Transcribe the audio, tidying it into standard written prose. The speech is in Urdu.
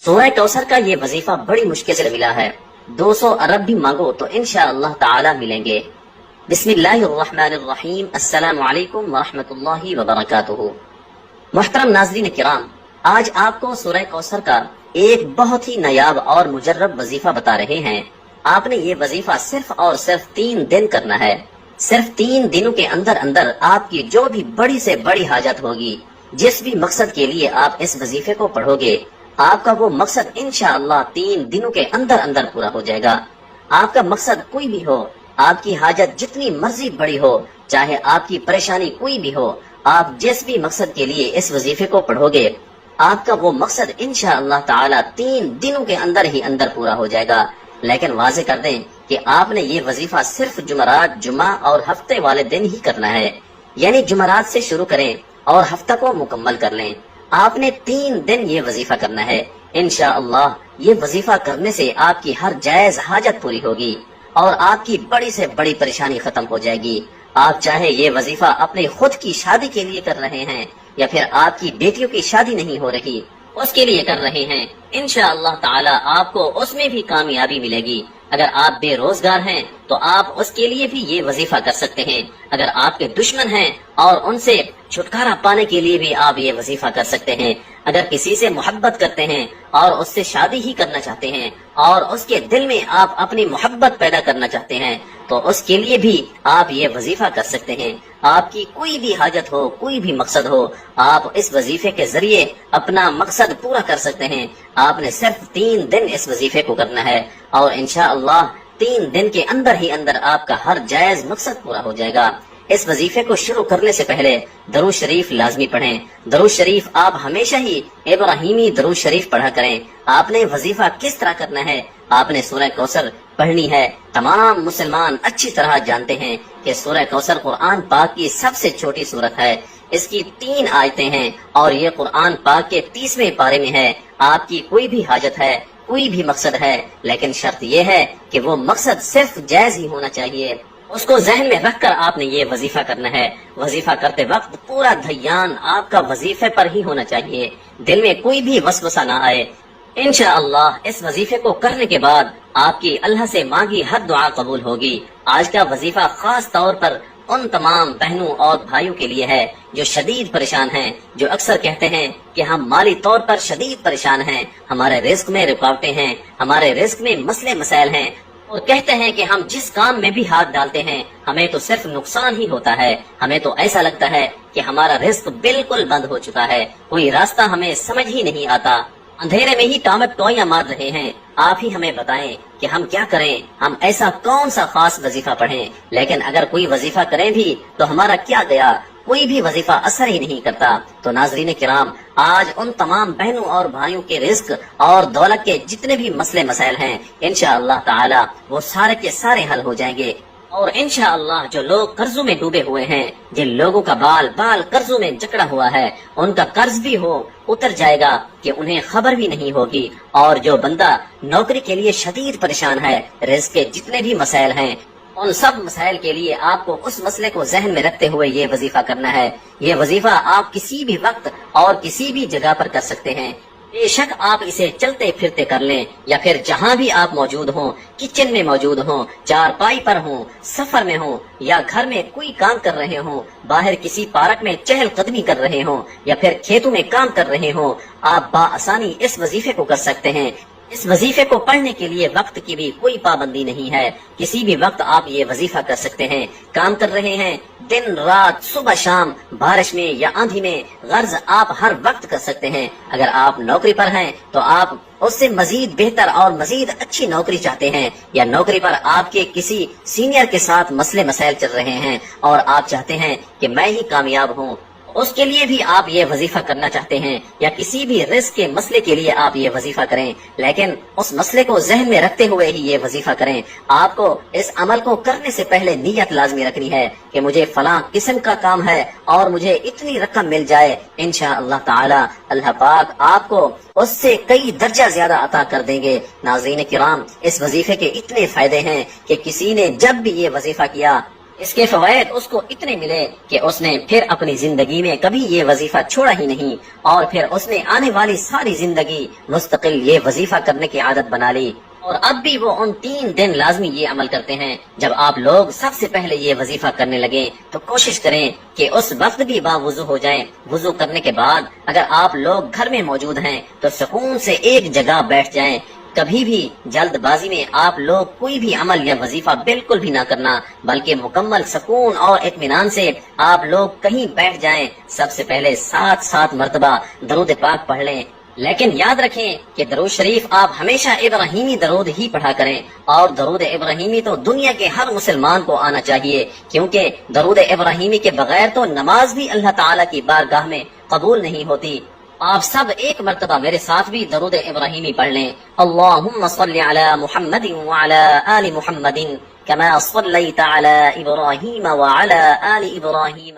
سورہ کوثر کا یہ وظیفہ بڑی مشکل سے ملا ہے، 200 ارب بھی مانگو تو انشاءاللہ تعالی ملیں گے۔ بسم اللہ الرحمن الرحیم، السلام علیکم ورحمۃ اللہ وبرکاتہ۔ محترم ناظرین کرام، آج آپ کو سورہ کوثر کا ایک بہت ہی نایاب اور مجرب وظیفہ بتا رہے ہیں۔ آپ نے یہ وظیفہ صرف اور صرف 3 دن کرنا ہے۔ صرف 3 دنوں کے اندر اندر آپ کی جو بھی بڑی سے بڑی حاجت ہوگی، جس بھی مقصد کے لیے آپ اس وظیفے کو پڑھو گے، آپ کا وہ مقصد انشاءاللہ 3 دنوں کے اندر اندر پورا ہو جائے گا۔ آپ کا مقصد کوئی بھی ہو، آپ کی حاجت جتنی مرضی بڑی ہو، چاہے آپ کی پریشانی کوئی بھی ہو، آپ جس بھی مقصد کے لیے اس وظیفے کو پڑھو گے، آپ کا وہ مقصد انشاءاللہ تعالی 3 دنوں کے اندر ہی اندر پورا ہو جائے گا۔ لیکن واضح کر دیں کہ آپ نے یہ وظیفہ صرف جمعرات، جمعہ اور ہفتے والے دن ہی کرنا ہے، یعنی جمعرات سے شروع کریں اور ہفتہ کو مکمل کر لیں۔ آپ نے 3 دن یہ وظیفہ کرنا ہے۔ انشاءاللہ یہ وظیفہ کرنے سے آپ کی ہر جائز حاجت پوری ہوگی اور آپ کی بڑی سے بڑی پریشانی ختم ہو جائے گی۔ آپ چاہے یہ وظیفہ اپنے خود کی شادی کے لیے کر رہے ہیں یا پھر آپ کی بیٹیوں کی شادی نہیں ہو رہی، اس کے لیے کر رہے ہیں، انشاءاللہ تعالی آپ کو اس میں بھی کامیابی ملے گی۔ اگر آپ بے روزگار ہیں تو آپ اس کے لیے بھی یہ وظیفہ کر سکتے ہیں۔ اگر آپ کے دشمن ہیں اور ان سے چھٹکارا پانے کے لیے بھی آپ یہ وظیفہ کر سکتے ہیں۔ اگر کسی سے محبت کرتے ہیں اور اس سے شادی ہی کرنا چاہتے ہیں اور اس کے دل میں آپ اپنی محبت پیدا کرنا چاہتے ہیں تو اس کے لیے بھی آپ یہ وظیفہ کر سکتے ہیں۔ آپ کی کوئی بھی حاجت ہو، کوئی بھی مقصد ہو، آپ اس وظیفے کے ذریعے اپنا مقصد پورا کر سکتے ہیں۔ آپ نے صرف 3 دن اس وظیفے کو کرنا ہے اور انشاءاللہ 3 دن کے اندر ہی اندر آپ کا ہر جائز مقصد پورا ہو جائے گا۔ اس وظیفے کو شروع کرنے سے پہلے درود شریف لازمی پڑھیں۔ درود شریف آپ ہمیشہ ہی ابراہیمی درود شریف پڑھا کریں۔ آپ نے وظیفہ کس طرح کرنا ہے؟ آپ نے سورہ کوثر پڑھنی ہے۔ تمام مسلمان اچھی طرح جانتے ہیں کہ سورہ کوثر قرآن پاک کی سب سے چھوٹی سورت ہے۔ اس کی 3 آیتیں ہیں اور یہ قرآن پاک کے 30ویں پارے میں ہے۔ آپ کی کوئی بھی حاجت ہے، کوئی بھی مقصد ہے، لیکن شرط یہ ہے کہ وہ مقصد صرف جائز ہی ہونا چاہیے۔ اس کو ذہن میں رکھ کر آپ نے یہ وظیفہ کرنا ہے۔ وظیفہ کرتے وقت پورا دھیان آپ کا وظیفے پر ہی ہونا چاہیے، دل میں کوئی بھی وسوسہ نہ آئے۔ انشاءاللہ اس وظیفے کو کرنے کے بعد آپ کی اللہ سے مانگی ہر دعا قبول ہوگی۔ آج کا وظیفہ خاص طور پر ان تمام بہنوں اور بھائیوں کے لیے ہے جو شدید پریشان ہیں، جو اکثر کہتے ہیں کہ ہم مالی طور پر شدید پریشان ہیں، ہمارے رزق میں رکاوٹیں ہیں، ہمارے رزق میں مسئلے مسائل ہیں، اور کہتے ہیں کہ ہم جس کام میں بھی ہاتھ ڈالتے ہیں ہمیں تو صرف نقصان ہی ہوتا ہے، ہمیں تو ایسا لگتا ہے کہ ہمارا رزق بالکل بند ہو چکا ہے، کوئی راستہ ہمیں سمجھ ہی نہیں آتا، اندھیرے میں ہی ٹامک ٹوئیاں مار رہے ہیں۔ آپ ہی ہمیں بتائیں کہ ہم کیا کریں، ہم ایسا کون سا خاص وظیفہ پڑھیں؟ لیکن اگر کوئی وظیفہ کریں بھی تو ہمارا کیا گیا، کوئی بھی وظیفہ اثر ہی نہیں کرتا۔ تو ناظرین کرام، آج ان تمام بہنوں اور بھائیوں کے رزق اور دولت کے جتنے بھی مسئلے مسائل ہیں انشاءاللہ تعالی وہ سارے کے سارے حل ہو جائیں گے، اور انشاءاللہ جو لوگ قرضوں میں ڈوبے ہوئے ہیں، جن لوگوں کا بال بال قرضوں میں جکڑا ہوا ہے، ان کا قرض بھی اتر جائے گا کہ انہیں خبر بھی نہیں ہوگی، اور جو بندہ نوکری کے لیے شدید پریشان ہے، رزق کے جتنے بھی مسائل ہیں، ان سب مسائل کے لیے آپ کو اس مسئلے کو ذہن میں رکھتے ہوئے یہ وظیفہ کرنا ہے۔ یہ وظیفہ آپ کسی بھی وقت اور کسی بھی جگہ پر کر سکتے ہیں۔ بے شک آپ اسے چلتے پھرتے کر لیں یا پھر جہاں بھی آپ موجود ہوں، کچن میں موجود ہوں، چارپائی پر ہوں، سفر میں ہوں، یا گھر میں کوئی کام کر رہے ہوں، باہر کسی پارک میں چہل قدمی کر رہے ہوں، یا پھر کھیتوں میں کام کر رہے ہوں، آپ بآسانی اس وظیفے کو کر سکتے ہیں۔ اس وظیفے کو پڑھنے کے لیے وقت کی بھی کوئی پابندی نہیں ہے، کسی بھی وقت آپ یہ وظیفہ کر سکتے ہیں۔ کام کر رہے ہیں، دن رات، صبح شام، بارش میں یا آندھی میں، غرض آپ ہر وقت کر سکتے ہیں۔ اگر آپ نوکری پر ہیں تو آپ اس سے مزید بہتر اور مزید اچھی نوکری چاہتے ہیں، یا نوکری پر آپ کے کسی سینئر کے ساتھ مسئلے مسائل چل رہے ہیں اور آپ چاہتے ہیں کہ میں ہی کامیاب ہوں، اس کے لیے بھی آپ یہ وظیفہ کرنا چاہتے ہیں، یا کسی بھی رزق کے مسئلے کے لیے آپ یہ وظیفہ کریں، لیکن اس مسئلے کو ذہن میں رکھتے ہوئے ہی یہ وظیفہ کریں۔ آپ کو اس عمل کو کرنے سے پہلے نیت لازمی رکھنی ہے کہ مجھے فلاں قسم کا کام ہے اور مجھے اتنی رقم مل جائے، انشاءاللہ تعالی اللہ پاک آپ کو اس سے کئی درجہ زیادہ عطا کر دیں گے۔ ناظرین کرام، اس وظیفے کے اتنے فائدے ہیں کہ کسی نے جب بھی یہ وظیفہ کیا اس کے فوائد اس کو اتنے ملے کہ اس نے پھر اپنی زندگی میں کبھی یہ وظیفہ چھوڑا ہی نہیں، اور پھر اس نے آنے والی ساری زندگی مستقل یہ وظیفہ کرنے کی عادت بنا لی۔ اور اب بھی وہ ان 3 دن لازمی یہ عمل کرتے ہیں۔ جب آپ لوگ سب سے پہلے یہ وظیفہ کرنے لگیں تو کوشش کریں کہ اس وقت بھی باوضو ہو جائیں۔ وضو کرنے کے بعد اگر آپ لوگ گھر میں موجود ہیں تو سکون سے ایک جگہ بیٹھ جائیں۔ کبھی بھی جلد بازی میں آپ لوگ کوئی بھی عمل یا وظیفہ بالکل بھی نہ کرنا، بلکہ مکمل سکون اور اطمینان سے آپ لوگ کہیں بیٹھ جائیں۔ سب سے پہلے 7 مرتبہ درود پاک پڑھ لیں، لیکن یاد رکھیں کہ درود شریف آپ ہمیشہ ابراہیمی درود ہی پڑھا کریں، اور درود ابراہیمی تو دنیا کے ہر مسلمان کو آنا چاہیے، کیونکہ درود ابراہیمی کے بغیر تو نماز بھی اللہ تعالیٰ کی بارگاہ میں قبول نہیں ہوتی۔ آپ سب 1 مرتبہ میرے ساتھ بھی درود ابراہیمی پڑھ لیں۔ اللہم صلی علی محمد وعلی آل محمد کما صلیت علی ابراہیم وعلی آل ابراہیم